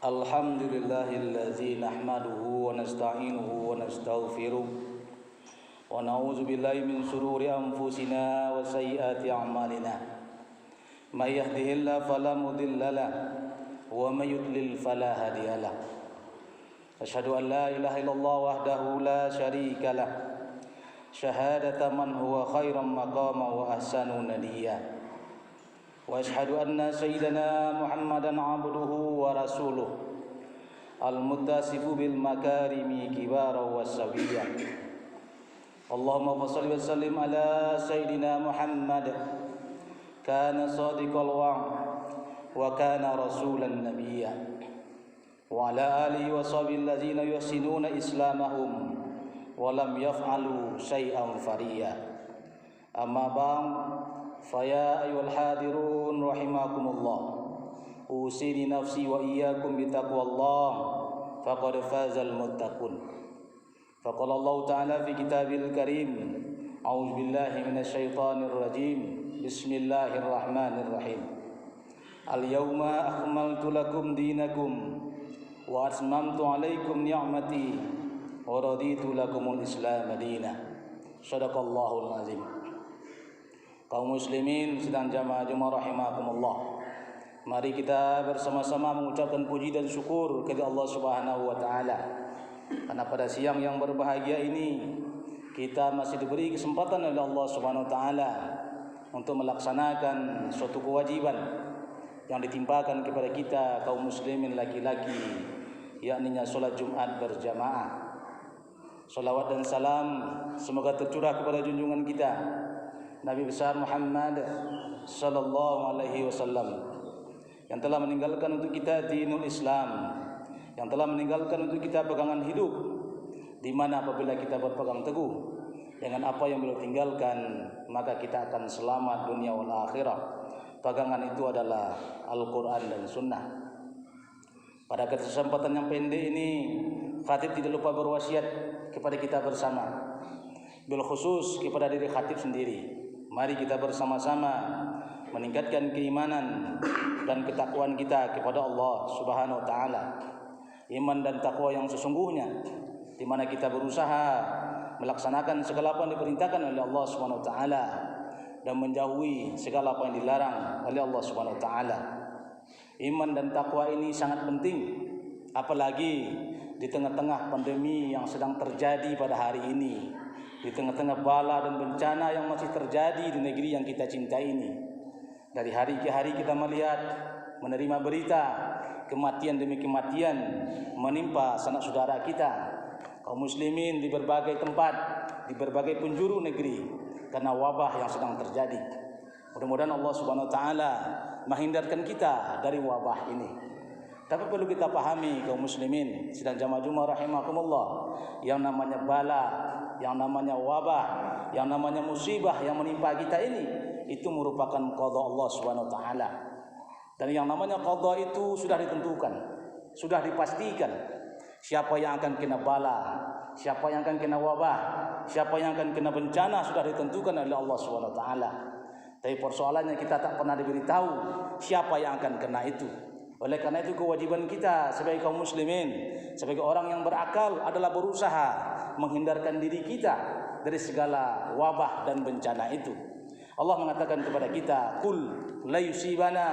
Alhamdulillahillazi nahmaduhu wa nasta'inuhu wa nastaghfiruh wa na'udzu billahi min shururi anfusina wa sayyiati a'malina may yahdihillahu fala mudilla lahu wa may yudlil fala hadiya lahu asyhadu an la ilaha illallah wahdahu la syarika lah syahadatan man huwa khairan maqama wa ahsanu nadiyya wa asyhadu anna sayyidana Muhammadan abduhu wa rasuluh al-muttasifu bil makarimi kibara wa sawiyyah. Allahumma shalli wa sallim ala sayyidina Muhammad kana sadiqal wa'd wa kana rasulan nabiyya wa ala alihi wa sahbihi allazina yuhsinuna islamahum wa lam yaf'alu syai'an fariya. Amma ba'd. Faya ayyuhal hadirun rahimakumullah, usini nafsi wa iyyakum bitaqwallah faqad fazal muttaqun. Faqala Allah ta'ala fi kitabil karim, a'udzu billahi minasyaitonir rajim, bismillahirrahmanirrahim. Al-yawma akmaltu lakum dinakum wa atmamtu 'alaikum ni'mati wa raditu lakumul islam madina. Shadaqallahul azim. Kaum muslimin sedang jamaah Jumat rahimakumullah, mari kita bersama-sama mengucapkan puji dan syukur kepada Allah Subhanahu wa taala karena pada siang yang berbahagia ini kita masih diberi kesempatan oleh Allah Subhanahu wa taala untuk melaksanakan suatu kewajiban yang ditimpakan kepada kita kaum muslimin laki-laki, yakni salat Jumat berjamaah. Salawat dan salam semoga tercurah kepada junjungan kita Nabi besar Muhammad sallallahu alaihi wasallam yang telah meninggalkan untuk kita dinul Islam, yang telah meninggalkan untuk kita pegangan hidup, di mana apabila kita berpegang teguh dengan apa yang beliau tinggalkan, maka kita akan selamat dunia wal akhirah. Pegangan itu adalah Al-Quran dan Sunnah. Pada kesempatan yang pendek ini, khatib tidak lupa berwasiat kepada kita bersama, bil khusus kepada diri khatib sendiri. Mari kita bersama-sama meningkatkan keimanan dan ketakwaan kita kepada Allah Subhanahu wa taala. Iman dan takwa yang sesungguhnya, di mana kita berusaha melaksanakan segala apa yang diperintahkan oleh Allah Subhanahu wa taala dan menjauhi segala apa yang dilarang oleh Allah Subhanahu wa taala. Iman dan takwa ini sangat penting, apalagi di tengah-tengah pandemi yang sedang terjadi pada hari ini, di tengah-tengah bala dan bencana yang masih terjadi di negeri yang kita cintai ini. Dari hari ke hari kita melihat, menerima berita kematian demi kematian menimpa sanak saudara kita, kaum muslimin di berbagai tempat, di berbagai penjuru negeri karena wabah yang sedang terjadi. Mudah-mudahan Allah Subhanahu wa taala menghindarkan kita dari wabah ini. Tapi perlu kita pahami kaum muslimin sedang jamaah Jumat rahimakumullah, yang namanya bala, yang namanya wabah, yang namanya musibah yang menimpa kita ini, itu merupakan qada Allah Subhanahu wa taala. Dan yang namanya qada itu sudah ditentukan, sudah dipastikan siapa yang akan kena bala, siapa yang akan kena wabah, siapa yang akan kena bencana, sudah ditentukan oleh Allah Subhanahu wa taala. Tapi persoalannya kita tak pernah diberitahu siapa yang akan kena itu. Oleh karena itu kewajiban kita sebagai kaum muslimin, sebagai orang yang berakal adalah berusaha menghindarkan diri kita dari segala wabah dan bencana itu. Allah mengatakan kepada kita, "Qul la yusibana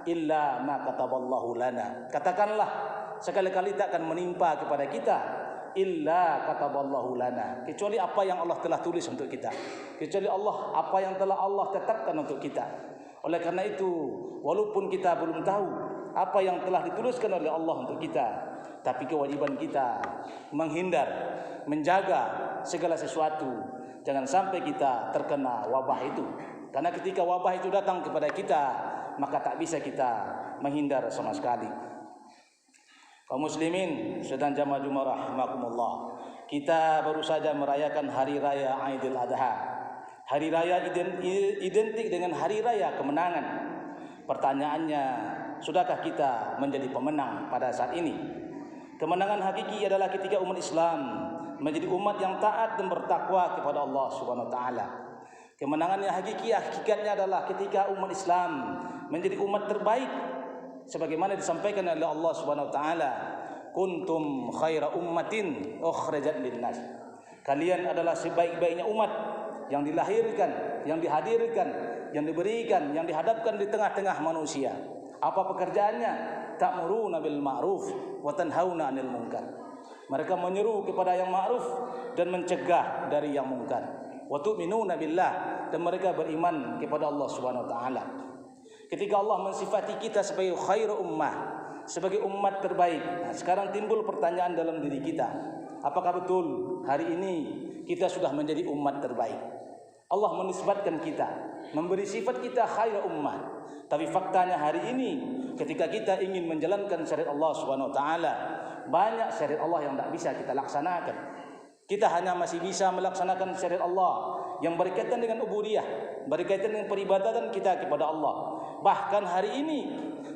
illa ma kataballahu lana." Katakanlah, sekali-kali tak akan menimpa kepada kita illa kataballahu lana, kecuali apa yang Allah telah tulis untuk kita, kecuali apa yang telah Allah tetapkan untuk kita. Oleh karena itu, walaupun kita belum tahu apa yang telah dituliskan oleh Allah untuk kita, tapi kewajiban kita menghindar, menjaga segala sesuatu Jangan sampai kita terkena wabah itu. Karena ketika wabah itu datang kepada kita, maka tak bisa kita menghindar sama sekali. Kaum muslimin sedang jamaah Jumat rahimakumullah. Kita baru saja merayakan hari raya Aidil Adha. Hari raya identik dengan hari raya kemenangan. Pertanyaannya, sudahkah kita menjadi pemenang pada saat ini? Kemenangan hakiki adalah ketika umat Islam menjadi umat yang taat dan bertakwa kepada Allah Subhanahu wa taala. Kemenangan yang hakikatnya adalah ketika umat Islam menjadi umat terbaik sebagaimana disampaikan oleh Allah Subhanahu wa taala, kuntum khaira ummatin ukhrajat linnas. Kalian adalah sebaik-baiknya umat yang dilahirkan, yang dihadirkan, yang diberikan, yang dihadapkan di tengah-tengah manusia. Apa pekerjaannya? Ta'muruna bil ma'ruf wa tanhauna 'anil munkar. Mereka menyeru kepada yang ma'ruf dan mencegah dari yang munkar. Wa tu'minuna billah, dan mereka beriman kepada Allah Subhanahu wa taala. Ketika Allah mensifati kita sebagai khairu ummah, sebagai umat terbaik, nah, sekarang timbul pertanyaan dalam diri kita, apakah betul hari ini kita sudah menjadi umat terbaik? Allah menisbatkan kita, memberi sifat kita khairu ummah. Tapi faktanya hari ini ketika kita ingin menjalankan syariat Allah Subhanahu wa taala, banyak syariat Allah yang tak bisa kita laksanakan. Kita hanya masih bisa melaksanakan syariat Allah yang berkaitan dengan ubudiyah, berkaitan dengan peribadatan kita kepada Allah. Bahkan hari ini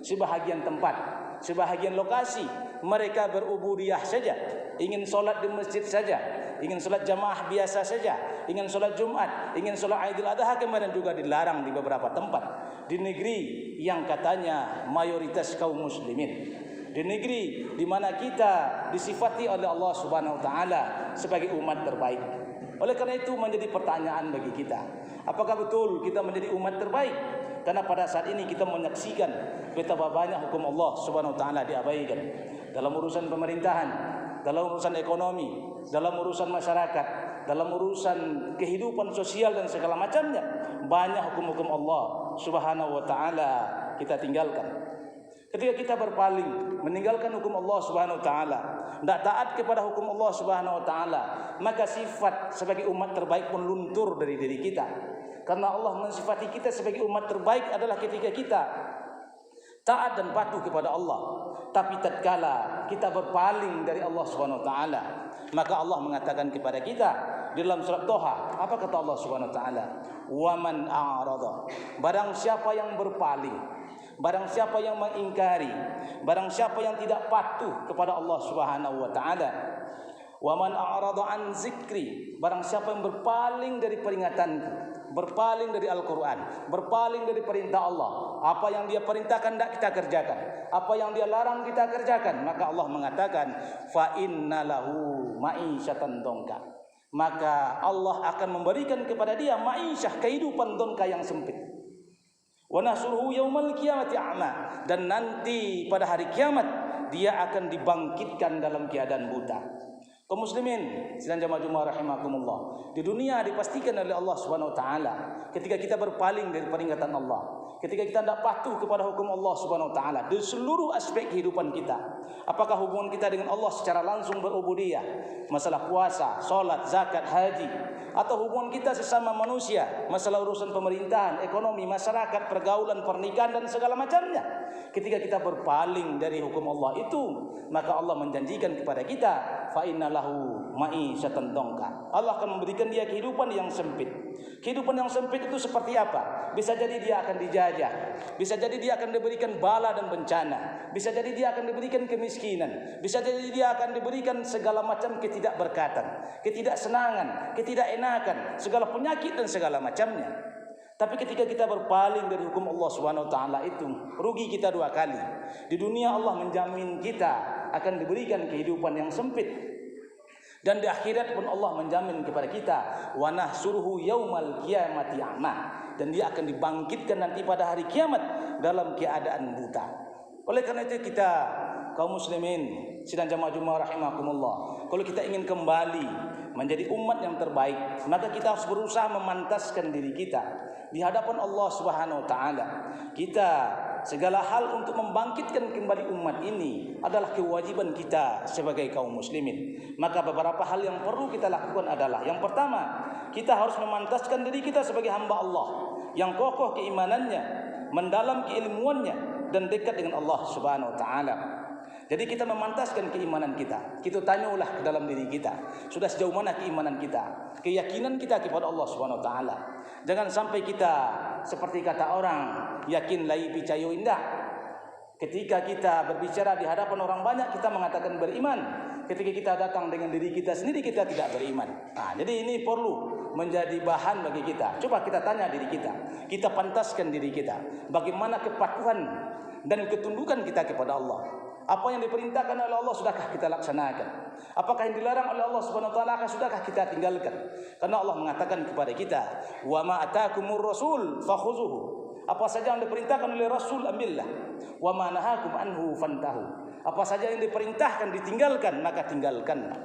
sebahagian tempat, sebahagian lokasi mereka berubudiyah saja, ingin solat di masjid saja, ingin solat jamaah biasa saja, ingin solat Jumat, ingin solat Aidil Adha, kemarin juga dilarang di beberapa tempat di negeri yang katanya mayoritas kaum muslimin, di negeri di mana kita disifati oleh Allah Subhanahu wa taala sebagai umat terbaik. Oleh karena itu menjadi pertanyaan bagi kita, apakah betul kita menjadi umat terbaik? Karena pada saat ini kita menyaksikan betapa banyak hukum Allah Subhanahu wa taala diabaikan dalam urusan pemerintahan, dalam urusan ekonomi, dalam urusan masyarakat, dalam urusan kehidupan sosial dan segala macamnya. Banyak hukum-hukum Allah Subhanahu wa taala kita tinggalkan. Ketika kita berpaling, meninggalkan hukum Allah Subhanahu wa taala, tidak taat kepada hukum Allah Subhanahu wa taala, maka sifat sebagai umat terbaik pun luntur dari diri kita. Karena Allah mensifati kita sebagai umat terbaik adalah ketika kita taat dan patuh kepada Allah. Tapi tatkala kita berpaling dari Allah Subhanahu wa taala, maka Allah mengatakan kepada kita di dalam surat Toha, apa kata Allah Subhanahu wa taala? Wa man a'rada, barang siapa yang berpaling, barang siapa yang mengingkari, barang siapa yang tidak patuh kepada Allah Subhanahu wa taala, wa man a'rada an zikri, barang siapa yang berpaling dari peringatanku, berpaling dari Al-Quran, berpaling dari perintah Allah, apa yang dia perintahkan tidak kita kerjakan, apa yang dia larang kita kerjakan, maka Allah mengatakan fa inna lahu ma'isyatan dongka, maka Allah akan memberikan kepada dia ma'isyah, kehidupan dongka yang sempit. Wa nahsuruhu yaumal qiyamati a'ma, dan nanti pada hari kiamat dia akan dibangkitkan dalam keadaan buta. Kaum muslimin sedang jamaah Jumat rahimakumullah, di dunia dipastikan oleh Allah Subhanahu wa taala ketika kita berpaling dari peringatan Allah, ketika kita tidak patuh kepada hukum Allah Subhanahu wa taala di seluruh aspek kehidupan kita. Apakah hubungan kita dengan Allah secara langsung berubudiyah, masalah puasa, salat, zakat, haji, atau hubungan kita sesama manusia, masalah urusan pemerintahan, ekonomi, masyarakat, pergaulan, pernikahan dan segala macamnya. Ketika kita berpaling dari hukum Allah itu, maka Allah menjanjikan kepada kita fa inna lahu ma'isyatan dongka, Allah akan memberikan dia kehidupan yang sempit. Kehidupan yang sempit itu seperti apa? Bisa jadi dia akan dijajah, bisa jadi dia akan diberikan bala dan bencana, bisa jadi dia akan diberikan kemiskinan, bisa jadi dia akan diberikan segala macam ketidakberkatan, ketidaksenangan, ketidakenakan, segala penyakit dan segala macamnya. Tapi ketika kita berpaling dari hukum Allah Subhanahu wa taala itu, rugi kita dua kali. Di dunia Allah menjamin kita akan diberikan kehidupan yang sempit, dan di akhirat pun Allah menjamin kepada kita wa nahsuruhu yaumal qiyamati a'ma, dan dia akan dibangkitkan nanti pada hari kiamat dalam keadaan buta. Oleh karena itu kita kaum muslimin sidang jamaah Jumat rahimakumullah, kalau kita ingin kembali menjadi umat yang terbaik, maka kita harus berusaha memantaskan diri kita di hadapan Allah Subhanahu wa taala. Kita segala hal untuk membangkitkan kembali umat ini adalah kewajiban kita sebagai kaum muslimin. Maka beberapa hal yang perlu kita lakukan adalah, yang pertama, kita harus memantaskan diri kita sebagai hamba Allah yang kokoh keimanannya, mendalam keilmuannya, dan dekat dengan Allah Subhanahu wa taala. Jadi kita memantaskan keimanan kita. Kita tanyalah ke dalam diri kita, sudah sejauh mana keimanan kita, keyakinan kita kepada Allah Subhanahu wa taala. Jangan sampai kita seperti kata orang, yakin lai picayo indah. Ketika kita berbicara di hadapan orang banyak, kita mengatakan beriman. Ketika kita datang dengan diri kita sendiri, kita tidak beriman. Jadi ini perlu menjadi bahan bagi kita. Coba kita tanya diri kita pantaskan diri kita, bagaimana kepatuhan dan ketundukan kita kepada Allah. Apa yang diperintahkan oleh Allah sudahkah kita laksanakan? Apakah yang dilarang oleh Allah Subhanahu wa taala sudahkah kita tinggalkan? Karena Allah mengatakan kepada kita, "Wa ma atakumur rasul fakhuzuhu." Apa saja yang diperintahkan oleh Rasul ambillah. Wa ma nahakum anhu fantahu. Apa saja yang diperintahkan ditinggalkan, maka tinggalkanlah.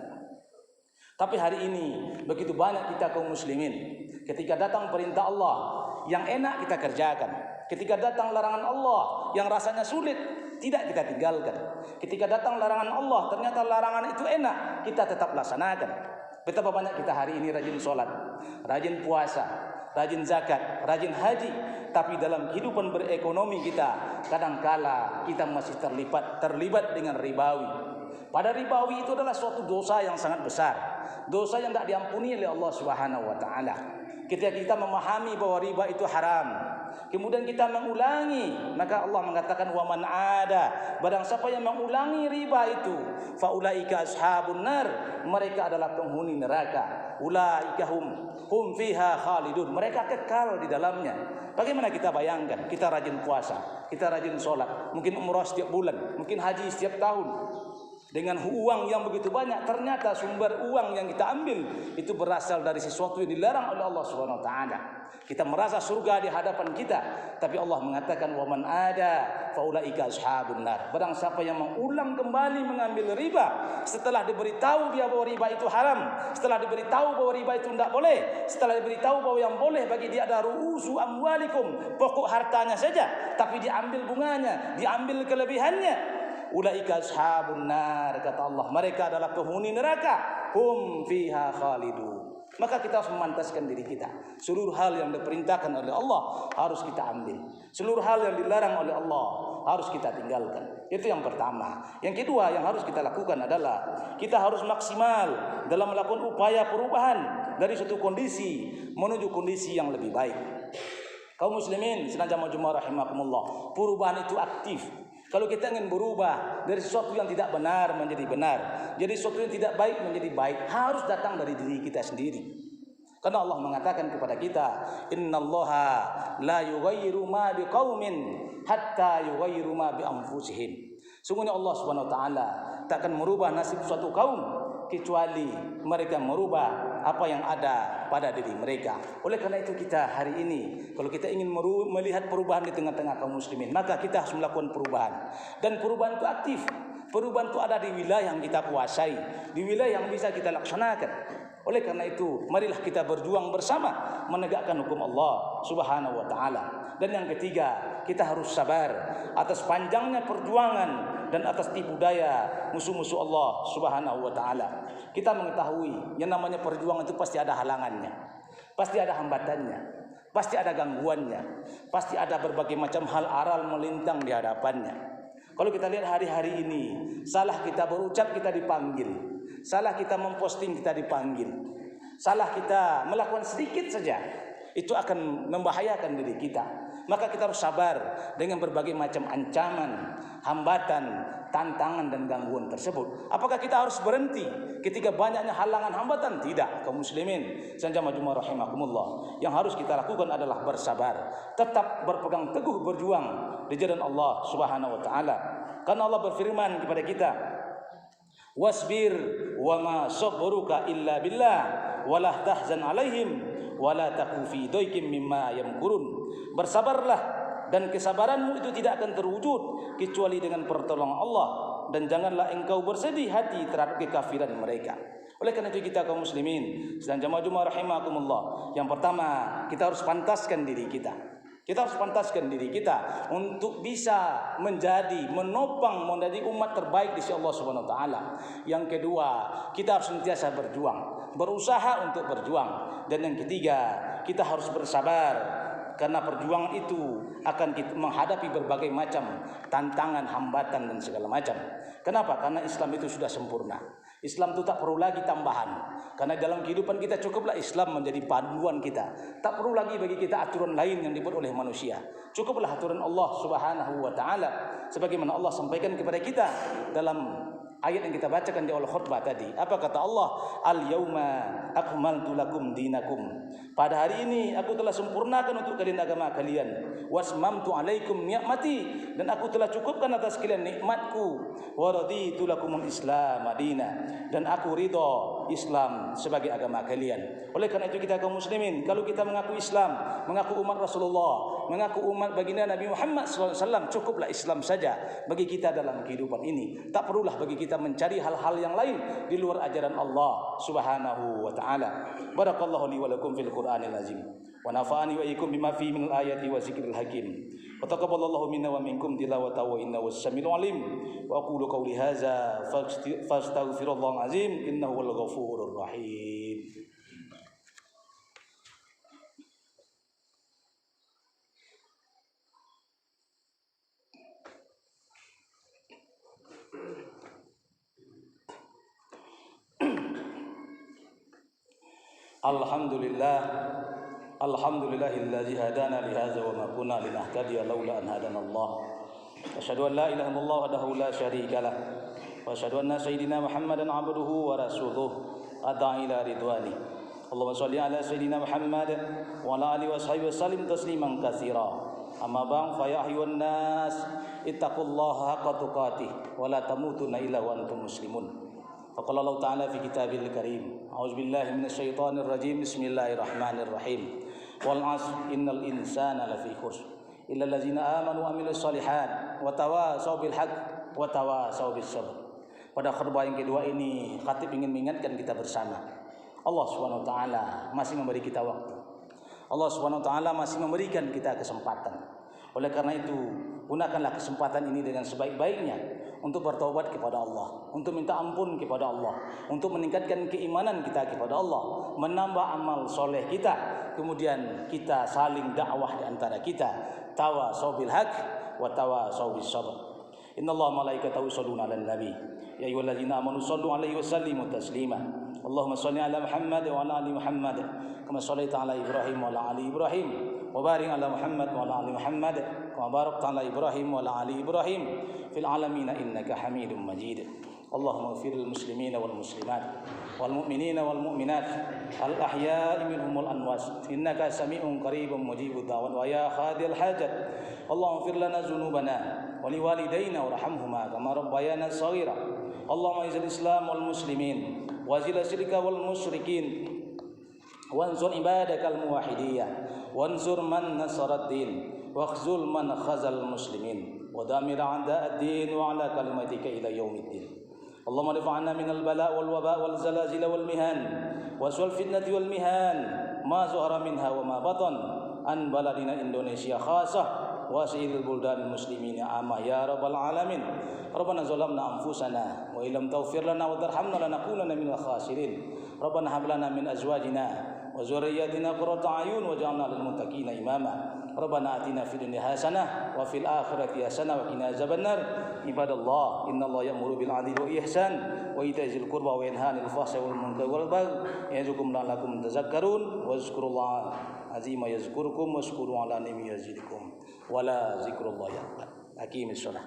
Tapi hari ini begitu banyak kita kaum muslimin, ketika datang perintah Allah yang enak kita kerjakan, ketika datang larangan Allah yang rasanya sulit, tidak kita tinggalkan. Ketika datang larangan Allah, ternyata larangan itu enak, kita tetap laksanakan. Betapa banyak kita hari ini rajin sholat, rajin puasa, rajin zakat, rajin haji, tapi dalam kehidupan berekonomi kita, kadangkala kita masih terlibat dengan ribawi. Pada ribawi itu adalah suatu dosa yang sangat besar, dosa yang tidak diampuni oleh Allah Subhanahu wa taala. Ketika kita memahami bahwa riba itu haram, kemudian kita mengulangi, maka Allah mengatakan wa man ada, barang siapa yang mengulangi riba itu, faulaika ashabun nar, mereka adalah penghuni neraka, ulaika hum fiha khalidun, mereka kekal di dalamnya. Bagaimana kita bayangkan, kita rajin puasa, kita rajin sholat, mungkin umrah setiap bulan, mungkin haji setiap tahun, dengan uang yang begitu banyak, ternyata sumber uang yang kita ambil itu berasal dari sesuatu yang dilarang oleh Allah Subhanahu wa taala. Kita merasa surga di hadapan kita, tapi Allah mengatakan wa man ada faulaika ashabun nar. Barang siapa yang mengulang kembali mengambil riba setelah diberitahu dia bahwa riba itu haram, setelah diberitahu bahwa riba itu tidak boleh, setelah diberitahu bahwa yang boleh bagi dia ada ru'usu amwalikum, pokok hartanya saja, tapi diambil bunganya, diambil kelebihannya, ulaika ashabun nar, kata Allah, mereka adalah penghuni neraka, hum fiha khalidun. Maka kita harus memantaskan diri kita. Seluruh hal yang diperintahkan oleh Allah harus kita ambil. Seluruh hal yang dilarang oleh Allah harus kita tinggalkan. Itu yang pertama. Yang kedua yang harus kita lakukan adalah kita harus maksimal dalam melakukan upaya perubahan dari suatu kondisi menuju kondisi yang lebih baik. Kaum muslimin senantiasa majmu'ah rahimakumullah, perubahan itu aktif. Kalau kita ingin berubah dari sesuatu yang tidak benar menjadi benar, jadi sesuatu yang tidak baik menjadi baik, harus datang dari diri kita sendiri. Karena Allah mengatakan kepada kita, innallaha la yughayyiru ma biqaumin hatta yughayyiru ma bi anfusihim. Sungguhnya Allah Subhanahu wa taala tak akan merubah nasib suatu kaum kecuali mereka merubah apa yang ada pada diri mereka. Oleh karena itu kita hari ini, kalau kita ingin melihat perubahan di tengah-tengah kaum muslimin, maka kita harus melakukan perubahan. Dan perubahan itu aktif. Perubahan itu ada di wilayah yang kita kuasai, di wilayah yang bisa kita laksanakan. Oleh karena itu, marilah kita berjuang bersama menegakkan hukum Allah Subhanahu wa taala. Dan yang ketiga, kita harus sabar atas panjangnya perjuangan dan atas tipu daya musuh-musuh Allah Subhanahu wa taala. Kita mengetahui yang namanya perjuangan itu pasti ada halangannya, pasti ada hambatannya, pasti ada gangguannya, pasti ada berbagai macam hal aral melintang di hadapannya. Kalau kita lihat hari-hari ini, salah kita berucap kita dipanggil, salah kita memposting kita dipanggil, salah kita melakukan sedikit saja, itu akan membahayakan diri kita. Maka kita harus sabar dengan berbagai macam ancaman, hambatan, tantangan dan gangguan tersebut. Apakah kita harus berhenti ketika banyaknya halangan hambatan? Tidak, kaum muslimin senantiasa majmu'ah rahimakumullah. Yang harus kita lakukan adalah bersabar, tetap berpegang teguh berjuang di jalan Allah Subhanahu wa taala. Karena Allah berfirman kepada kita, wasbir wa ma sabruka illa billah wala tahzan alaihim wala taku fi daikim mimma yamkurun. Bersabarlah dan kesabaranmu itu tidak akan terwujud kecuali dengan pertolongan Allah, dan janganlah engkau bersedih hati terhadap kekafiran mereka. Oleh karena itu kita kaum muslimin dan jamaah Jumat rahimakumullah, yang pertama kita harus pantaskan diri kita. Kita harus pantaskan diri kita untuk bisa menopang menjadi umat terbaik di sisi Allah Subhanahu wa taala. Yang kedua, kita harus senantiasa berjuang, berusaha untuk berjuang. Dan yang ketiga, kita harus bersabar. Karena perjuangan itu akan kita menghadapi berbagai macam tantangan, hambatan dan segala macam. Kenapa? Karena Islam itu sudah sempurna. Islam itu tak perlu lagi tambahan. Karena dalam kehidupan kita cukuplah Islam menjadi panduan kita. Tak perlu lagi bagi kita aturan lain yang dibuat oleh manusia. Cukuplah aturan Allah Subhanahu wa taala sebagaimana Allah sampaikan kepada kita dalam ayat yang kita bacakan di awal khutbah tadi. Apa kata Allah? Al-yauma akmaltu lakum dinakum. Pada hari ini aku telah sempurnakan untuk kalian agama kalian. Wasmamtu alaikum ni'mati, dan aku telah cukupkan atas kalian nikmatku. Wa raditu lakumul Islam madina, dan aku ridha Islam sebagai agama kalian. Oleh karena itu kita kaum muslimin, kalau kita mengaku Islam, mengaku umat Rasulullah, mengaku umat baginda Nabi Muhammad SAW, cukuplah Islam saja bagi kita dalam kehidupan ini. Tak perlulah bagi kita mencari hal-hal yang lain di luar ajaran Allah Subhanahu wa taala. Barakallahu li wa lakum fil Qur'anil azim. Wa nafa'ani wa iyyakum bima fihi minal ayati wa zikril hakim. Wa taqabbalallahu minna wa minkum tilawatahu wa innahu was-sami'ul alim. Wa aqulu qawli hadza fastaghfirullahal azim innahu wal ghafurur rahim. Alhamdulillahilladzi hadana li hadza wa ma kunna linahtadiya laula an hadana Allah. Asyhadu an la ilaha illallah wahdahu la syarika lah. Wa asyhadu anna sayyidina Muhammadan abduhu wa rasuluh ad'a ila ridwani. Allahumma shalli ala sayyidina Muhammad wa ala alihi washabihi wasallim tasliman katsira. Amma ba'd, fa ya ayyuhan nas ittaqullaha haqqa tuqatih wa la tamutunna illa wa antum muslimun. Faqala Allah Ta'ala fi kitabil karim. A'udzubillahi minasyaitonir rajim. Bismillahirrahmanirrahim. Wal 'asr innal insana lafi khusr illa allazina amanu wa amilus solihat wa tawasaw bil haqq wa tawasaw bis sabr. Pada khutbah yang kedua ini khatib ingin mengingatkan kita bersama, Allah Subhanahu wa taala masih memberi kita waktu. Allah Subhanahu wa taala masih memberikan kita kesempatan. Oleh karena itu, gunakanlah kesempatan ini dengan sebaik-baiknya untuk bertaubat kepada Allah, untuk minta ampun kepada Allah, untuk meningkatkan keimanan kita kepada Allah, menambah amal soleh kita, kemudian kita saling dakwah di antara kita, tawasaw bil haqq wa tawasaw bis sabr. Innallaha malaikatahu yusholluna 'alan nabi ya ayyuhallazina amanu shallu 'alaihi wa sallimu taslima. Allahumma shalli 'ala Muhammad wa 'ala ali Muhammad kama shallaita 'ala Ibrahim wa 'ala ali Ibrahim wa barik 'ala Muhammad wa 'ala ali Muhammad kama barakta 'ala Ibrahim wa 'ala ali Ibrahim fil 'alamin innaka Hamidum Majid. Allahumma ighfir lil muslimina wal muslimat wal mu'minina wal mu'minat al ahya'i minhum wal amwat innaka sami'un qaribun mujibud da'wat wa ya khadil hajat. Allahumma ighfir lana dhunubana wa liwalidayna warhamhuma kama rabbayana shaghira. Allahumma izzil islam wal muslimin wa zil syirka wal musyrikin wansur ibadakal muwahhidiyah wansur man nasarad din wakhzul man khazal muslimin wa damir a'da ad-din wa ala kalimatika ila yaumiddin. Allahumma rifa'na minal bala' wal waba' wal zalazil wal mihan waswal fitnati wal mihan ma zuhara minha wa ma batan an baladina Indonesia khasah wa sa'iril buldanil muslimina amma ya rabbal alamin. Rabbana zalamna anfusana wa illam taghfir lana wa tarhamna lanakunanna minal khasirin. Rabbana hab lana min azwajina wa dzurriyyatina qurrata a'yun waj'alna lil muttaqina imama. Rabbana atina fid dunya hasanah wa fil akhirati hasanah wa qina azabannar. Ibadallah, innallaha ya'muru bil 'adli wa ihsan wa ita'i dzil qurba wa yanha 'anil fahsya'i wal munkari wal baghi ya'izukum la'allakum tadhakkarun. Wazkurullaha azima yazkurkum washkuru 'ala ni'matihi yazidukum wa la zikrullahi akbar. Aqimis shalah.